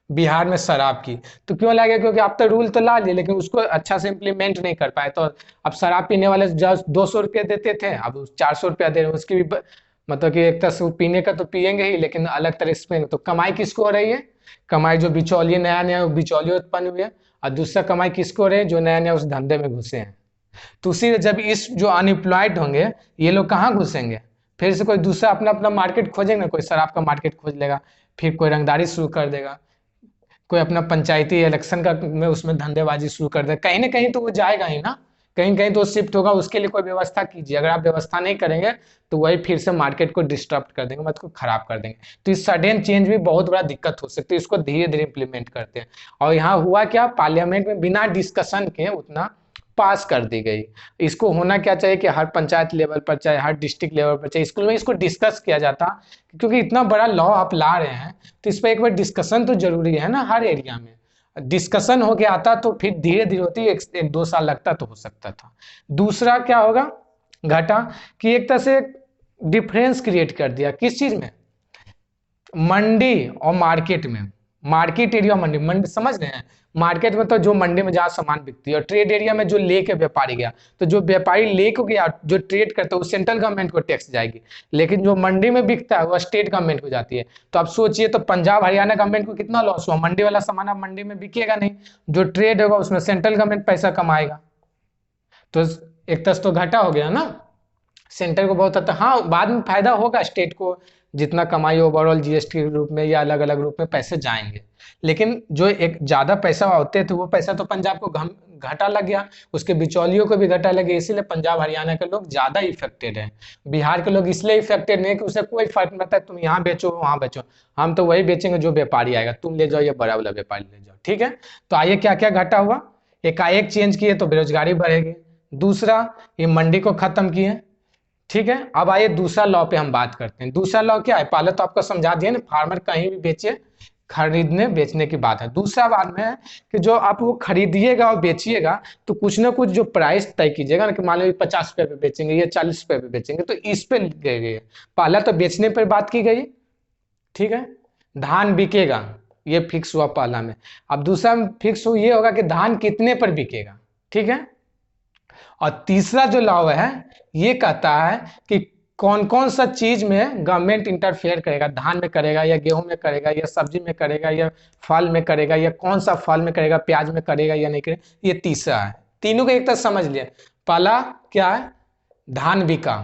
बिहार में शराब की। तो क्यों लाया गया, क्योंकि आप तो रूल तो ला लिए लेकिन उसको अच्छा से इम्प्लीमेंट नहीं कर पाए। तो अब शराब पीने वाले जब 200 रुपये देते थे, अब 400 रुपया दे रहे हैं, उसकी भी मतलब कि एक तरह से पीने का तो पियेंगे ही, लेकिन अलग तरह से पियेंगे। तो कमाई किसको हो रही है, कमाई जो बिचौलिए नया नया बिचौलिए उत्पन्न हुए हैं, और दूसरा कमाई किसको हो रही है, जो नया नया उस धंधे में घुसे हैं। तो उसी जब इस जो अनएम्प्लॉयड होंगे ये लोग कहाँ घुसेंगे, फिर से कोई दूसरा अपना अपना मार्केट खोजेंगे ना, कोई शराब का मार्केट खोज लेगा, फिर कोई रंगदारी शुरू कर देगा, कोई अपना पंचायती इलेक्शन का में उसमें धंधेबाजी शुरू कर दे, कहीं ना कहीं तो वो जाएगा ही ना, कहीं कहीं तो शिफ्ट होगा। उसके लिए कोई व्यवस्था कीजिए, अगर आप व्यवस्था नहीं करेंगे तो वही फिर से मार्केट को डिस्टर्ब कर देंगे, मतलब खराब कर देंगे। तो इस सडन चेंज भी बहुत बड़ा दिक्कत हो सकती है, इसको धीरे धीरे इंप्लीमेंट करते हैं। और यहाँ हुआ क्या, पार्लियामेंट में बिना डिस्कशन के उतना पास कर दी गई। इसको होना क्या चाहिए कि हर पंचायत लेवल पर, चाहे हर डिस्ट्रिक्ट लेवल पर, चाहे स्कूल में इसको डिस्कस किया जाता, क्योंकि इतना बड़ा लॉ आप ला रहे हैं तो इस पर एक बार डिस्कशन तो जरूरी है ना, हर एरिया में डिस्कशन हो गया आता तो फिर धीरे धीरे होती, एक दो साल लगता तो हो सकता था। दूसरा क्या होगा घटा, कि एक तरह से डिफरेंस क्रिएट कर दिया, किस चीज में, मंडी और मार्केट में। मार्केट एरिया मंडी, मंडी समझ रहे हैं, मार्केट में तो जो मंडी में जहाँ सामान बिकती है, और ट्रेड एरिया में जो लेके व्यापारी गया, तो जो व्यापारी लेके गया जो ट्रेड करता है वो सेंट्रल गवर्नमेंट को टैक्स जाएगी, लेकिन जो मंडी में बिकता है वो स्टेट गवर्नमेंट को जाती है। तो आप सोचिए, तो पंजाब हरियाणा गवर्नमेंट को कितना लॉस हुआ, मंडी वाला सामान अब मंडी में बिकेगा नहीं, जो ट्रेड होगा उसमें सेंट्रल गवर्नमेंट पैसा कमाएगा, तो एक तरह तो घाटा हो गया ना, सेंटर को बहुत आता। हाँ, बाद में फायदा होगा स्टेट को, जितना कमाई ओवरऑल जीएसटी के रूप में या अलग अलग रूप में पैसे जाएंगे, लेकिन जो एक ज्यादा पैसा होते थे वो पैसा तो पंजाब को घाटा लग गया, उसके बिचौलियों को भी घाटा लग गया, इसीलिए पंजाब हरियाणा के लोग ज्यादा इफेक्टेड हैं। बिहार के लोग इसलिए इफेक्टेड नहीं कि उसे कोई फर्क नहीं पड़ता, तुम यहाँ बेचो वहां बेचो, हम तो वही बेचेंगे जो व्यापारी आएगा, तुम ले जाओ या बड़ा वाला व्यापारी ले जाओ, ठीक है। तो आइए क्या क्या घाटा हुआ, एकाएक चेंज किए तो बेरोजगारी बढ़ेगी। दूसरा, ये मंडी को खत्म किए, ठीक है। अब आइए दूसरा लॉ पे हम बात करते हैं। दूसरा लॉ क्या है, पहले तो आपको समझा दिया ना, फार्मर कहीं भी बेचे, खरीदने बेचने की बात है। दूसरा बात में है कि जो आप वो खरीदिएगा और बेचिएगा तो कुछ ना कुछ जो प्राइस तय कीजिएगा ना, कि मान लो 50 रुपये पे बेचेंगे या 40 रुपये पे बेचेंगे, तो इस पे गई गई है। पहला तो बेचने पर बात की गई, ठीक है, धान बिकेगा ये फिक्स हुआ पहला में। अब दूसरा में फिक्स ये होगा कि धान कितने पर बिकेगा, ठीक है। और तीसरा जो लॉ है ये कहता है कि कौन कौन सा चीज में गवर्नमेंट इंटरफेयर करेगा, धान में करेगा या गेहूं में करेगा या सब्जी में करेगा या फल में करेगा, या कौन सा फल में करेगा, प्याज में करेगा या नहीं करेगा, ये तीसरा है। तीनों को एक तरह समझ लिया, पहला क्या है, धान बिका,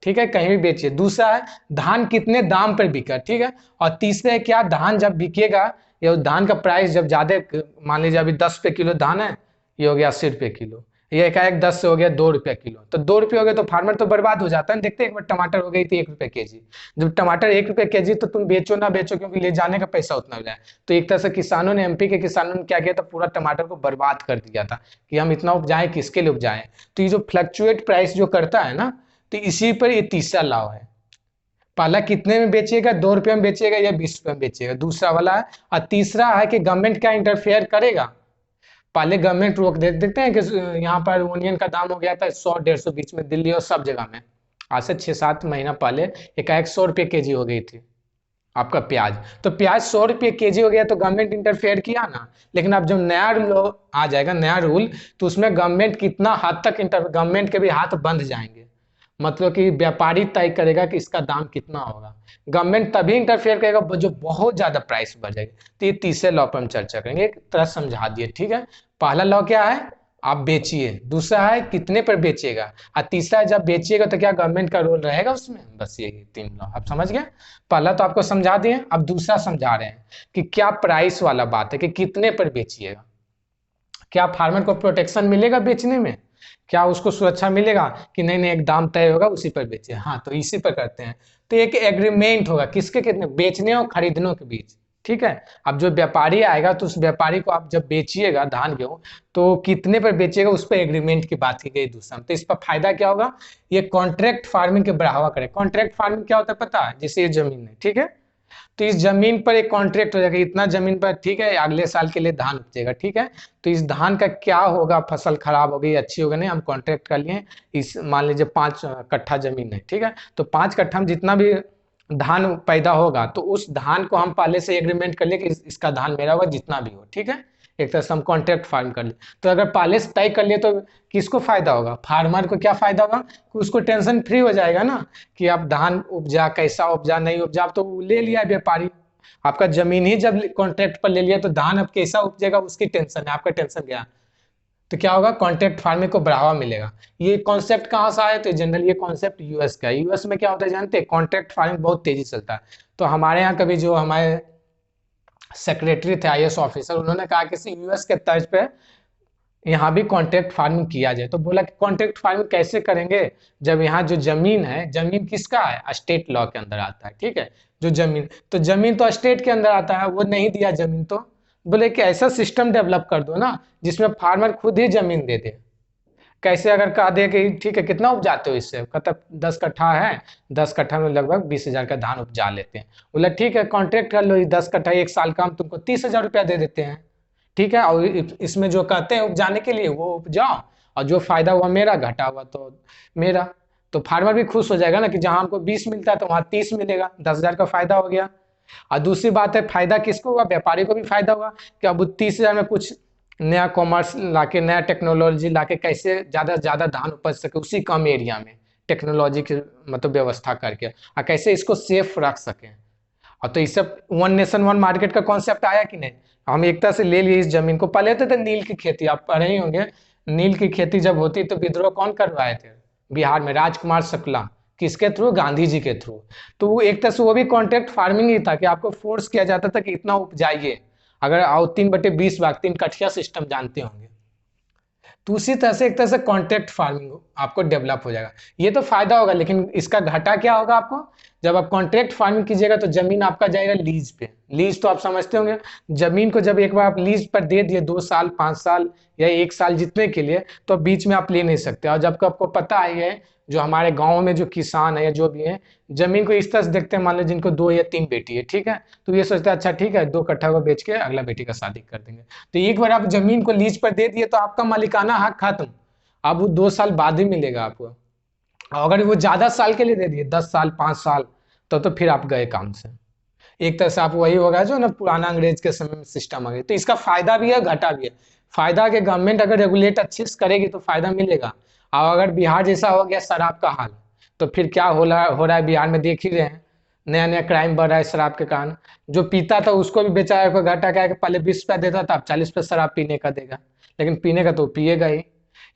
ठीक है, कहीं भी बेचिए। दूसरा है धान कितने दाम पर बिका, ठीक है। और तीसरा है क्या, धान जब बिकेगा, ये धान का प्राइस जब ज्यादा, मान लीजिए अभी 10 रुपये किलो धान है, ये हो गया 80 रुपये किलो, ये एकाएक 10 से हो गया 2 रुपये किलो, तो 2 रुपये हो गए तो फार्मर तो बर्बाद हो जाता है। देखते हैं एक बार टमाटर हो गई थी 1 रुपये केजी, जब टमाटर 1 रुपये केजी, तो तुम बेचो ना बेचो, क्योंकि ले जाने का पैसा उतना हो जाए। तो एक तरह से किसानों ने, एमपी के किसानों ने क्या किया था, पूरा टमाटर को बर्बाद कर दिया था कि हम इतना उपजाएं, किसके लिए उपजाएं। तो ये जो फ्लक्चुएट प्राइस जो करता है ना, तो इसी पर ये तीसरा लॉ है। पहला कितने में बेचिएगा, 2 रुपये में बेचिएगा या 20 रुपये में बेचिएगा, दूसरा वाला है। और तीसरा है कि गवर्नमेंट क्या इंटरफेयर करेगा, पहले गवर्नमेंट रोक दे, देखते हैं कि यहाँ पर ओनियन का दाम हो गया था 100-150 बीच में, दिल्ली और सब जगह में, आज से 6-7 महीना पहले एकाएक 100 रुपये केजी हो गई थी आपका प्याज। तो प्याज 100 रुपये केजी हो गया तो गवर्नमेंट इंटरफेयर किया ना। लेकिन अब जब नया रूल आ जाएगा, नया रूल, तो उसमें गवर्नमेंट कितना हद तक गवर्नमेंट के भी हाथ बंध जाएंगे, मतलब कि व्यापारी तय करेगा कि इसका दाम कितना होगा। गवर्नमेंट तभी इंटरफेयर करेगा जो बहुत ज्यादा प्राइस बढ़ जाएगी। तो ये तीसरे लॉ पर हम चर्चा करेंगे, एक तरह समझा दिए, ठीक है। पहला लॉ क्या है, आप बेचिए। दूसरा है कितने पर बेचिएगा। और तीसरा है जब बेचिएगा तो क्या गवर्नमेंट का रोल रहेगा उसमें। बस ये 3 लॉ आप समझ गए। पहला तो आपको समझा दिए, अब दूसरा समझा रहे हैं कि क्या प्राइस वाला बात है कि कितने पर बेचिएगा। क्या फार्मर को प्रोटेक्शन मिलेगा बेचने में, क्या उसको सुरक्षा मिलेगा कि नहीं नहीं एक दाम तय होगा उसी पर बेचे। हाँ, तो इसी पर करते हैं। तो एक एग्रीमेंट होगा किसके, कितने बेचने और खरीदने के बीच, ठीक है। अब जो व्यापारी आएगा तो उस व्यापारी को आप जब बेचिएगा धान गेहूं, तो कितने पर बेचिएगा उस पर एग्रीमेंट की बात की गई दूसरा। तो इस पर फायदा क्या होगा, ये कॉन्ट्रैक्ट फार्मिंग के बढ़ावा करे। कॉन्ट्रैक्ट फार्मिंग क्या होता है पता है, जैसे ये जमीन है, ठीक है, तो इस जमीन पर एक कॉन्ट्रैक्ट हो जाएगा, इतना जमीन पर, ठीक है, अगले साल के लिए धान उपजेगा, ठीक है। तो इस धान का क्या होगा, फसल खराब हो गई अच्छी हो गई, नहीं हम कॉन्ट्रैक्ट कर लिए, इस मान लीजिए 5 कट्ठा जमीन है, ठीक है, तो 5 कट्ठा में जितना भी धान पैदा होगा, तो उस धान को हम पहले से एग्रीमेंट कर लिए कि इसका धान मेरा होगा जितना भी हो, ठीक है। एक तरह से हम कॉन्ट्रैक्ट फार्म कर लिए। तो अगर पहले से तय कर लिए तो किसको फायदा होगा, फार्मर को क्या फायदा होगा कि उसको टेंशन फ्री हो जाएगा ना, कि आप धान उपजा, कैसा उपजा नहीं उपजा, आप तो ले लिया व्यापारी, आपका जमीन ही जब कॉन्ट्रैक्ट पर ले लिया, तो धान अब कैसा उपजेगा उसकी टेंशन है, आपका टेंशन गया। तो क्या होगा, कॉन्ट्रैक्ट फार्मिंग को बढ़ावा मिलेगा। ये कॉन्सेप्ट कहाँ से आया, तो जनरल ये कॉन्सेप्ट यूएस का है। यूएस में क्या होता है जानते हैं, कॉन्ट्रैक्ट फार्मिंग बहुत तेजी से चलता है। तो हमारे यहाँ कभी जो हमारे सेक्रेटरी थे आईएएस ऑफिसर, उन्होंने कहा कि यूएस के तर्ज पे यहाँ भी कॉन्ट्रैक्ट फार्मिंग किया जाए। तो बोला कि कॉन्ट्रैक्ट फार्मिंग कैसे करेंगे, जब यहाँ जो जमीन है, जमीन किसका है, स्टेट लॉ के अंदर आता है, ठीक है। जो जमीन, तो जमीन तो स्टेट के अंदर आता है, वो नहीं दिया जमीन, तो बोले कि ऐसा सिस्टम डेवलप कर दो ना जिसमें फार्मर खुद ही जमीन दे दे। कैसे, अगर कहा दे कि ठीक है कितना उपजाते हो इससे, कहता 10 कट्ठा है, 10 कट्ठा में लगभग 20,000 का धान उपजा लेते हैं। बोला ठीक है कॉन्ट्रैक्ट कर लो, ये 10 कट्ठा 1 साल का हम तुमको 30,000 रुपया दे देते हैं, ठीक है। और इसमें जो कहते हैं उपजाने के लिए वो उपजाओ, और जो फायदा हुआ मेरा, घाटा हुआ तो मेरा। तो फार्मर भी खुश हो जाएगा ना कि जहां हमको 20 मिलता है तो वहां 30 मिलेगा, 10,000 का फायदा हो गया। और दूसरी बात है, फायदा किसको हुआ, व्यापारी को भी फायदा हुआ कि अब 30,000 में कुछ नया कॉमर्स लाके, नया टेक्नोलॉजी लाके कैसे ज्यादा से ज्यादा धान उपज सके उसी कम एरिया में, टेक्नोलॉजी की मतलब व्यवस्था करके, और कैसे इसको सेफ रख सके। और तो इससे वन नेशन वन मार्केट का कॉन्सेप्ट आया कि नहीं। हम एक तरह से ले लिए इस जमीन को, पहले थे नील की खेती, आप पढ़े ही होंगे, नील की खेती जब होती तो विद्रोह कौन करवाए थे बिहार में, राजकुमार शुक्ला, किसके थ्रू, गांधी जी के थ्रू। तो वो एक तरह से वो भी कॉन्ट्रैक्ट फार्मिंग ही था कि आपको फोर्स किया जाता था कि इतना उपजाइए। अगर आओ 3/20 भाग, 3 कठिया सिस्टम जानते होंगे, तो उसी तरह से एक तरह से कॉन्ट्रैक्ट फार्मिंग आपको डेवलप हो जाएगा। ये तो फायदा होगा, लेकिन इसका घाटा क्या होगा आपको, जब आप कॉन्ट्रैक्ट फार्मिंग कीजिएगा तो जमीन आपका जाएगा लीज पे। लीज तो आप समझते होंगे, जमीन को जब एक बार आप लीज पर दे दिए 2 साल 5 साल या 1 साल जितने के लिए, तो बीच में आप ले नहीं सकते। और जब आपको पता है, जो हमारे गाँव में जो किसान है या जो भी है, जमीन को इस तरह से देखते हैं, मान लो जिनको 2 या 3 बेटी है, ठीक है, तो ये सोचते हैं अच्छा ठीक है 2 कट्ठा को बेच के अगला बेटी का शादी कर देंगे। तो एक बार आप जमीन को लीज पर दे दिए तो आपका मालिकाना हक खत्म, अब वो 2 साल बाद ही मिलेगा आपको। अगर वो ज्यादा साल के लिए दे दिए, 10 साल 5 साल, तो फिर आप गए काम से। एक तरह से आप वही होगा जो ना पुराना अंग्रेज के समय में सिस्टम आ गया। तो इसका फायदा भी है घाटा भी है। फायदा के गवर्नमेंट अगर रेगुलेट अच्छे से करेगी तो फायदा मिलेगा। और अगर बिहार जैसा हो गया शराब का हाल, तो फिर क्या हो रहा है बिहार में, देख ही रहे हैं, नया नया क्राइम बढ़ रहा है शराब के कारण। जो पीता था उसको भी बेचारा को घाटा क्या है कि पहले 20 रुपया देता था, अब 40 रुपया शराब पीने का देगा, लेकिन पीने का तो पिएगा ही।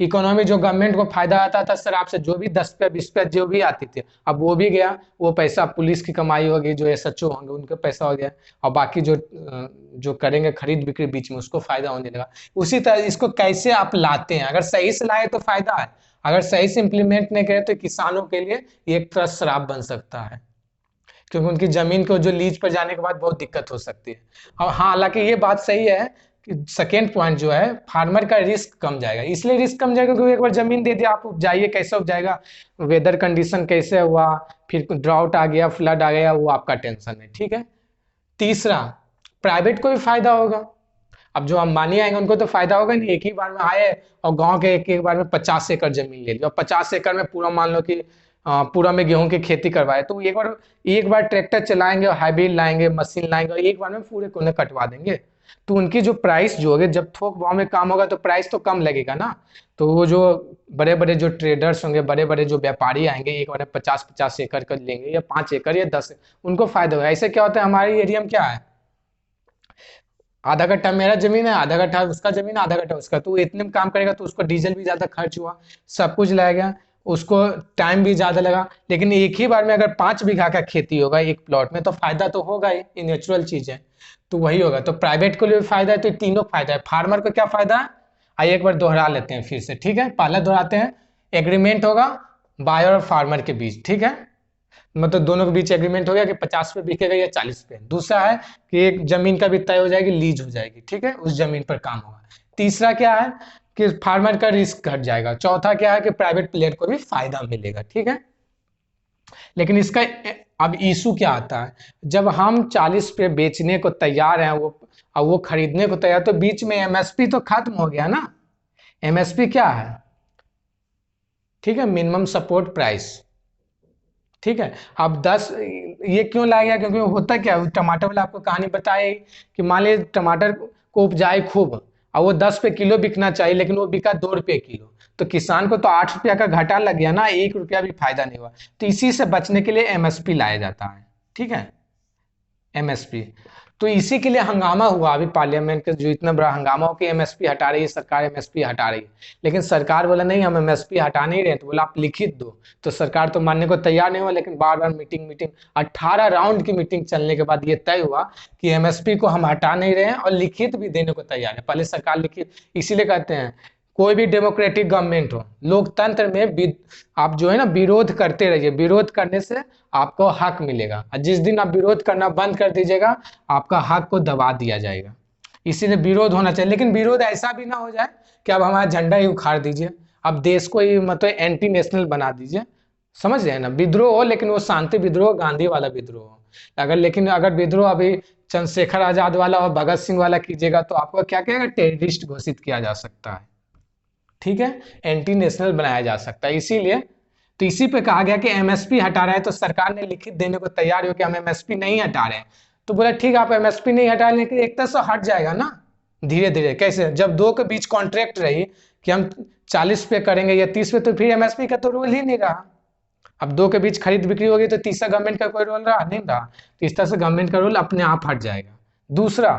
इकोनॉमी जो गवर्नमेंट को फायदा आता था शराब से, जो भी 10 रुपया 20 रुपया जो भी आती थी, अब वो भी गया। वो पैसा पुलिस की कमाई होगी, जो एसएचओ होंगे उनका पैसा हो गया, और बाकी जो करेंगे खरीद बिक्री बीच में, उसको फायदा होने लगा। उसी तरह इसको कैसे आप लाते हैं, अगर सही से लाए तो फायदा है, अगर सही से इम्प्लीमेंट नहीं करे तो किसानों के लिए ये एक तरह श्राप बन सकता है, क्योंकि उनकी जमीन को जो लीज पर जाने के बाद बहुत दिक्कत हो सकती है। और हाँ, हालांकि ये बात सही है कि सेकेंड पॉइंट जो है, फार्मर का रिस्क कम जाएगा। इसलिए रिस्क कम जाएगा क्योंकि एक बार जमीन दे दिया, आप उपजाइए, कैसे उपजाएगा, वेदर कंडीशन कैसे हुआ, फिर ड्राउट आ गया, फ्लड आ गया, वो आपका टेंशन है, ठीक है। तीसरा, प्राइवेट को भी फायदा होगा। अब जो अंबानी आएंगे उनको तो फायदा होगा नहीं, एक ही बार में आए और गांव के एक बार में 50 एकड़ जमीन ले लिया, और 50 एकड़ में पूरा मान लो कि पूरा में गेहूं की खेती करवाए, तो एक बार ट्रैक्टर चलाएंगे और हाइब्रिड लाएंगे, मशीन लाएंगे, और एक बार में पूरे कोने कटवा देंगे। तो उनकी जो प्राइस जो होगी, जब थोक भाव में काम होगा तो प्राइस तो कम लगेगा ना। तो वो जो बड़े बड़े जो ट्रेडर्स होंगे, बड़े बड़े जो व्यापारी आएंगे, एक बार में 50-50 एकड़ का लेंगे, या 5 एकड़ या 10, उनको फायदा होगा। ऐसे क्या होता है, हमारे एरिया में क्या है, आधा कट्ठा मेरा जमीन है, आधा कट्ठा उसका जमीन है, आधा कट्ठा उसका, तो इतने में काम करेगा तो उसको डीजल भी ज्यादा खर्च हुआ, सब कुछ लगेगा, उसको टाइम भी ज्यादा लगा। लेकिन एक ही बार में अगर 5 बीघा का खेती होगा एक प्लॉट में, तो फायदा तो होगा ही, ये नेचुरल चीज है। तो वही होगा, तो प्राइवेट को लिए भी फायदा है, तो तीनों फायदा है। फार्मर को क्या फायदा है, आइए एक बार दोहरा लेते हैं फिर से, ठीक है। पहले दोहराते हैं, एग्रीमेंट होगा बायर और फार्मर के बीच, ठीक है, मतलब दोनों के बीच एग्रीमेंट हो गया कि 50 पे बिकेगा या 40 पे। दूसरा है कि एक जमीन का भी तय हो जाएगी, लीज हो जाएगी, ठीक है, उस जमीन पर काम होगा। तीसरा क्या है कि फार्मर का रिस्क घट जाएगा। चौथा क्या है कि प्राइवेट प्लेयर को भी फायदा मिलेगा, ठीक है। लेकिन इसका अब इशू क्या आता है, जब हम 40 पे बेचने को तैयार हैं, वो खरीदने को तैयार, तो बीच में एमएसपी तो खत्म हो गया ना। एमएसपी क्या है, ठीक है, मिनिमम सपोर्ट प्राइस, ठीक है। अब 10, ये क्यों लाया गया, क्योंकि होता क्या है, टमाटर वाला आपको कहानी बताई कि मान लीजिए टमाटर को उपजाए खूब, और वो 10 पे किलो बिकना चाहिए, लेकिन वो बिका 2 रुपये किलो, तो किसान को तो 8 रुपया का घाटा लग गया ना, 1 रुपया भी फायदा नहीं हुआ। तो इसी से बचने के लिए एमएसपी लाया जाता है, ठीक है, एमएसपी। तो इसी के लिए हंगामा हुआ अभी पार्लियामेंट का, जो इतना बड़ा हंगामा हो कि एमएसपी हटा रही है सरकार, एमएसपी हटा रही है। लेकिन सरकार बोला नहीं, हम एमएसपी हटा नहीं रहे, तो बोला आप लिखित दो। तो सरकार तो मानने को तैयार नहीं हुआ, लेकिन बार बार मीटिंग 18 राउंड की मीटिंग चलने के बाद ये तय हुआ कि एमएसपी को हम हटा नहीं रहे हैं, और लिखित भी देने को तैयार है। पहले सरकार लिखित, इसीलिए कहते हैं कोई भी डेमोक्रेटिक गवर्नमेंट हो, लोकतंत्र में आप जो है ना विरोध करते रहिए, विरोध करने से आपको हक मिलेगा, और जिस दिन आप विरोध करना बंद कर दीजिएगा, आपका हक को दबा दिया जाएगा। इसीलिए विरोध होना चाहिए, लेकिन विरोध ऐसा भी ना हो जाए कि अब हमारा झंडा ही उखाड़ दीजिए, अब देश को ही मतलब एंटी नेशनल बना दीजिए, समझ रहे हैं ना। विद्रोह हो, लेकिन वो शांति विद्रोह, गांधी वाला विद्रोह हो। लेकिन अगर विद्रोह अभी चंद्रशेखर आजाद वाला और भगत सिंह वाला कीजिएगा, तो आपको क्या कहेगा, टेररिस्ट घोषित किया जा सकता है, ठीक है, एंटी नेशनल बनाया जा सकता है। इसीलिए तो इसी पे कहा गया कि एमएसपी हटा रहे हैं, तो सरकार ने लिखित देने को तैयार हो कि हम एमएसपी नहीं हटा रहे हैं। तो बोला ठीक है, आप एमएसपी नहीं हटा, लेकिन एक तरह से हट जाएगा ना धीरे धीरे। कैसे, जब दो के बीच कॉन्ट्रैक्ट रही कि हम 40 पे करेंगे या 30 पे, तो फिर एमएसपी का तो रोल ही नहीं रहा। अब दो के बीच खरीद बिक्री होगी, तो तीसरा गवर्नमेंट का कोई रोल रहा नहीं रहा, तो इस तरह से गवर्नमेंट का रोल अपने आप हट जाएगा। दूसरा,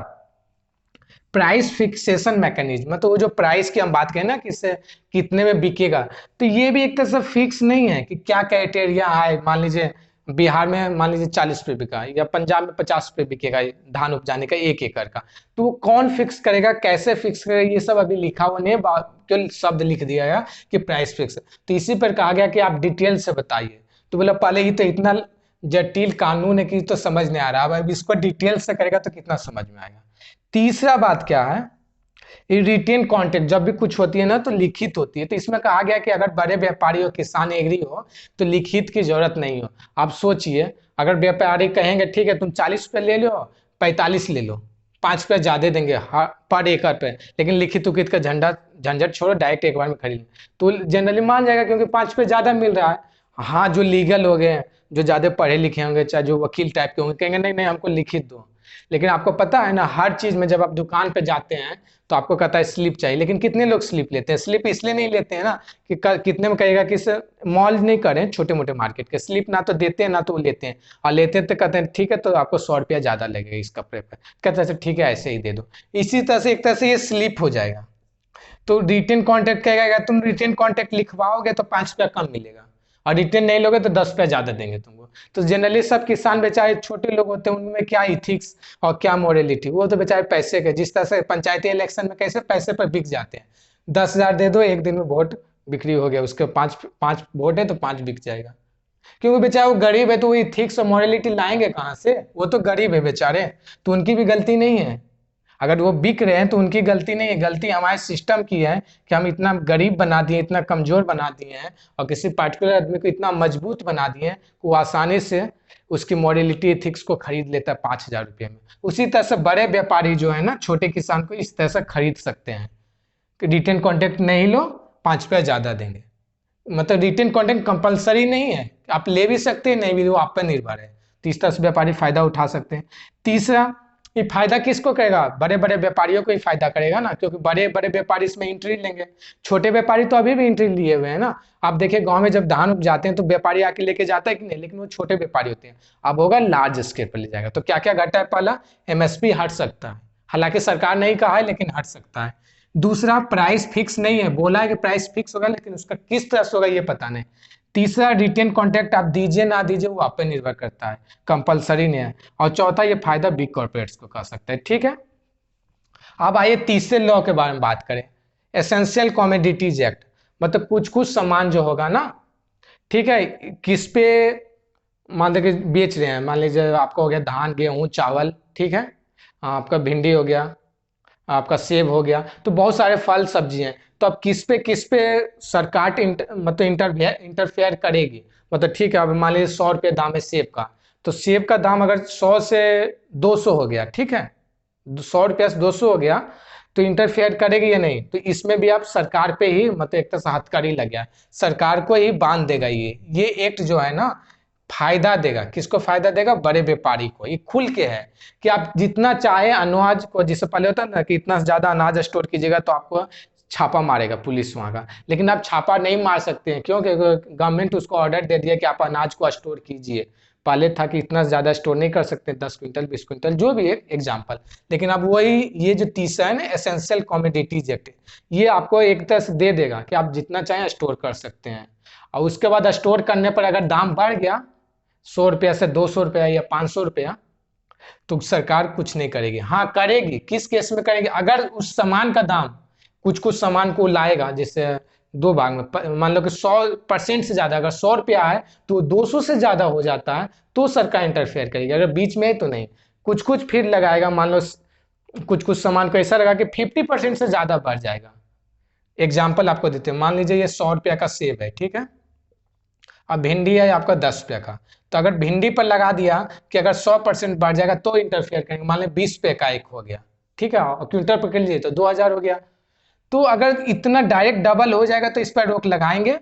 प्राइस फिक्सेशन मैकेनिज्म, मतलब वो जो प्राइस की हम बात करें ना, किससे कितने में बिकेगा, तो ये भी एक तरह से फिक्स नहीं है कि क्या क्राइटेरिया है। मान लीजिए बिहार में मान लीजिए 40 पे बिका, या पंजाब में 50 पे बिकेगा धान उपजाने का 1 एकड़ का, तो वो कौन फिक्स करेगा, कैसे फिक्स करेगा, ये सब अभी लिखा हुआ नहीं है, केवल शब्द लिख दिया गया कि प्राइस फिक्स। तो इसी पर कहा गया कि आप डिटेल से बताइए। तो बोला पहले ही तो इतना जटिल कानून है कि तो समझ नहीं आ रहा, अब इसको डिटेल से करेगा तो कितना समझ में आएगा। तीसरा बात क्या है, रिटेन कॉन्ट्रैक्ट जब भी कुछ होती है ना, तो लिखित होती है। तो इसमें कहा गया कि अगर बड़े व्यापारी हो, किसान एग्री हो, तो लिखित की जरूरत नहीं हो। आप सोचिए, अगर व्यापारी कहेंगे ठीक है तुम 40 पे ले लो, 45 ले लो, 5 रुपया ज्यादा देंगे पर एकड़ पे, लेकिन लिखित उखित का झंझट छोड़ो, डायरेक्ट एक बार में खरीद, तो जनरली मान जाएगा, क्योंकि 5 रुपये ज्यादा मिल रहा है। हाँ, जो लीगल हो गए, जो ज्यादा पढ़े लिखे होंगे, चाहे जो वकील टाइप के होंगे, कहेंगे नहीं नहीं हमको लिखित दो। लेकिन आपको पता है ना, हर चीज में जब आप दुकान पे जाते हैं तो आपको कहता है स्लिप चाहिए, लेकिन कितने लोग स्लिप लेते हैं, स्लिप इसलिए नहीं लेते हैं ना कि कितने में कहेगा कि मॉल नहीं करें, छोटे मोटे मार्केट के स्लिप ना तो देते हैं ना तो वो लेते हैं, और लेते हैं तो कहते हैं ठीक है तो आपको 100 रुपया ज्यादा लगेगा इस कपड़े पर, कहते हैं ठीक है ऐसे ही दे दो। इसी तरह से एक तरह से ये स्लिप हो जाएगा। तो रिटेन कॉन्ट्रैक्ट कहेगा तुम रिटेन कॉन्ट्रैक्ट लिखवाओगे तो 5 रुपया कम मिलेगा, और रिटेन नहीं लोगे तो 10 रुपया ज्यादा देंगे तुमको। तो जनरली सब किसान बेचारे छोटे लोग होते हैं, उनमें क्या इथिक्स और क्या मोरलिटी, वो तो बेचारे पैसे के, जिस तरह से पंचायती इलेक्शन में कैसे पैसे पर बिक जाते हैं, 10,000 दे दो, एक दिन में वोट बिक्री हो गया, उसके पांच पांच वोट है तो 5 बिक जाएगा। क्योंकि बेचारा वो गरीब है, तो वो इथिक्स और मोरलिटी लाएंगे कहाँ से, वो तो गरीब है बेचारे, तो उनकी भी गलती नहीं है। अगर वो बिक रहे हैं तो उनकी गलती नहीं है, गलती हमारे सिस्टम की है कि हम इतना गरीब बना दिए, इतना कमजोर बना दिए हैं, और किसी पार्टिकुलर आदमी को इतना मजबूत बना दिए हैं कि वो आसानी से उसकी मॉरलिटी एथिक्स को खरीद लेता है 5,000 रुपये में। उसी तरह से बड़े व्यापारी जो है ना, छोटे किसान को इस तरह से खरीद सकते हैं कि रिटेन कॉन्ट्रैक्ट नहीं लो, 5 रुपया ज्यादा देंगे। मतलब रिटेन कॉन्ट्रैक्ट कंपलसरी नहीं है, आप ले भी सकते हैं, नहीं भी, वो आप पर निर्भर है। तो इस तरह से व्यापारी फायदा उठा सकते हैं। तीसरा, ये फायदा किसको करेगा, बड़े बड़े व्यापारियों को ही फायदा करेगा ना, क्योंकि बड़े बड़े व्यापारी इसमें एंट्री लेंगे। छोटे व्यापारी तो अभी भी एंट्री लिए हुए हैं ना। आप देखिए गांव में जब धान उग जाते हैं तो व्यापारी आके लेके जाता है कि नहीं, लेकिन वो छोटे व्यापारी होते हैं। अब होगा लार्ज स्केल पर ले जाएगा तो क्या क्या घटा है, पहला एमएसपी हट सकता है, हालांकि सरकार नहीं कहा है लेकिन हट सकता है। दूसरा, प्राइस फिक्स नहीं है, बोला है कि प्राइस फिक्स होगा लेकिन उसका किस तरह से होगा ये पता नहीं। तीसरा, रिटेन कॉन्ट्रैक्ट आप दीजिए ना दीजिए वो आप पे निर्भर करता है, कंपलसरी नहीं है। और चौथा, ये फायदा बिग कॉर्पोरेट्स को कर सकता है। ठीक है, अब आइए तीसरे लॉ के बारे में बात करें, एसेंशियल कॉमोडिटीज एक्ट। मतलब कुछ कुछ सामान जो होगा ना, ठीक है, किस पे मान लीजिए बेच रहे हैं, मान लीजिए आपका हो गया धान, गेहूं, चावल, ठीक है, आपका भिंडी हो गया, आपका सेब हो गया, तो बहुत सारे फल सब्जी हैं। तो अब किस पे सरकार मतलब इंटरफेयर करेगी। मतलब ठीक है, अब मान लीजिए 100 रुपये दाम है सेब का, तो सेब का दाम अगर 100 से 200 हो गया, ठीक है, 100 रुपया से 200 हो गया, तो इंटरफेयर करेगी या नहीं। तो इसमें भी आप सरकार पे ही, मतलब एक तरह से हथकड़ी लग गया, सरकार को ही बांध देगा। ये एक्ट जो है ना, फायदा देगा, किसको फायदा देगा, बड़े व्यापारी को। ये खुल के है कि आप जितना चाहे अनाज को, जिससे पहले होता ना कि इतना ज्यादा अनाज स्टोर कीजिएगा तो आपको छापा मारेगा पुलिस वहां का, लेकिन आप छापा नहीं मार सकते हैं, क्योंकि गवर्नमेंट उसको ऑर्डर दे दिया कि आप अनाज को स्टोर कीजिए। पहले था कि इतना ज्यादा स्टोर नहीं कर सकते, 10 क्विंटल 20 क्विंटल जो भी एक एग्जाम्पल। लेकिन अब वही, ये जो तीसरा है ना, एसेंशियल कॉमोडिटीज एक्ट, ये आपको एक तरह से दे देगा कि आप जितना चाहें स्टोर कर सकते हैं। और उसके बाद स्टोर करने पर अगर दाम बढ़ गया 100 रुपया से 200 रुपया या 500 रुपया, तो सरकार कुछ नहीं करेगी। हाँ करेगी, किस केस में करेगी, अगर उस सामान का दाम, कुछ कुछ सामान को लाएगा, जैसे दो भाग में, मान लो कि 100% से ज्यादा, अगर 100 रुपया है तो 200 से ज्यादा हो जाता है तो सरकार इंटरफेयर करेगी, अगर बीच में है तो नहीं। कुछ कुछ फिर लगाएगा, मान लो कुछ कुछ सामान को ऐसा लगा कि 50% से ज्यादा बढ़ जाएगा। एग्जाम्पल आपको देते हैं, मान लीजिए ये 100 रुपया का सेब है, ठीक है, अब भिंडी है आपका 10 रुपया का, तो अगर भिंडी पर लगा दिया कि अगर 100% बढ़ जाएगा तो इंटरफेयर करेंगे, मान लें 20 रुपये का एक हो गया, ठीक है, और क्विंटल पर कर लीजिए तो 2,000 हो गया। तो अगर इतना डायरेक्ट डबल हो जाएगा तो इस पर रोक लगाएंगे,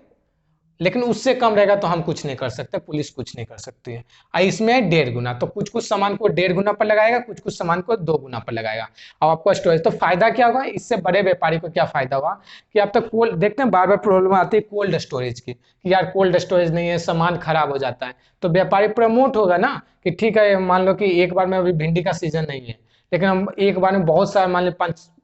लेकिन उससे कम रहेगा तो हम कुछ नहीं कर सकते, पुलिस कुछ नहीं कर सकती है। इसमें है 1.5 गुना, तो कुछ कुछ सामान को 1.5 गुना पर लगाएगा, कुछ कुछ सामान को 2 गुना पर लगाएगा। अब आपको स्टोरेज, तो फायदा क्या होगा इससे, बड़े व्यापारी को क्या फायदा हुआ कि अब तक कोल्ड, देखते हैं बार बार प्रॉब्लम आती है कोल्ड स्टोरेज की, कि यार कोल्ड स्टोरेज नहीं है, सामान खराब हो जाता है, तो व्यापारी प्रमोट होगा ना कि ठीक है, मान लो कि एक बार में अभी भिंडी का सीजन नहीं है, लेकिन हम एक बार में बहुत सारे, मान लो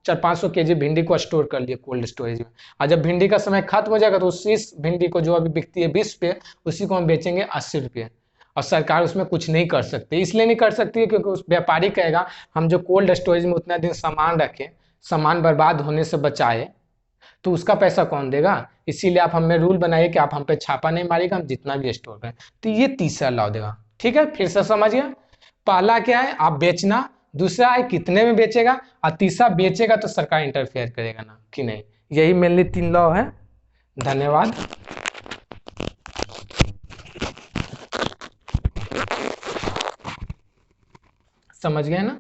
400-500 केजी भिंडी को स्टोर कर लिए कोल्ड स्टोरेज में, और जब भिंडी का समय खत्म हो जाएगा तो उसी भिंडी को जो अभी बिकती है 20 रुपये, उसी को हम बेचेंगे 80 रुपये, और सरकार उसमें कुछ नहीं कर सकती। इसलिए नहीं कर सकती है क्योंकि उस व्यापारी कहेगा हम जो कोल्ड स्टोरेज में उतना दिन सामान रखें, सामान बर्बाद होने से बचाए, तो उसका पैसा कौन देगा। इसीलिए आप हमें रूल बनाइए कि आप हम पे छापा नहीं मारेगा, हम जितना भी स्टोर करें। तो ये तीसरा लॉ देगा, ठीक है, फिर से समझिए, पहला क्या है, आप बेचना, दूसरा है कितने में बेचेगा, और तीसरा बेचेगा तो सरकार इंटरफेयर करेगा ना कि नहीं। यही मेनली 3 लॉ है। धन्यवाद। समझ गए ना।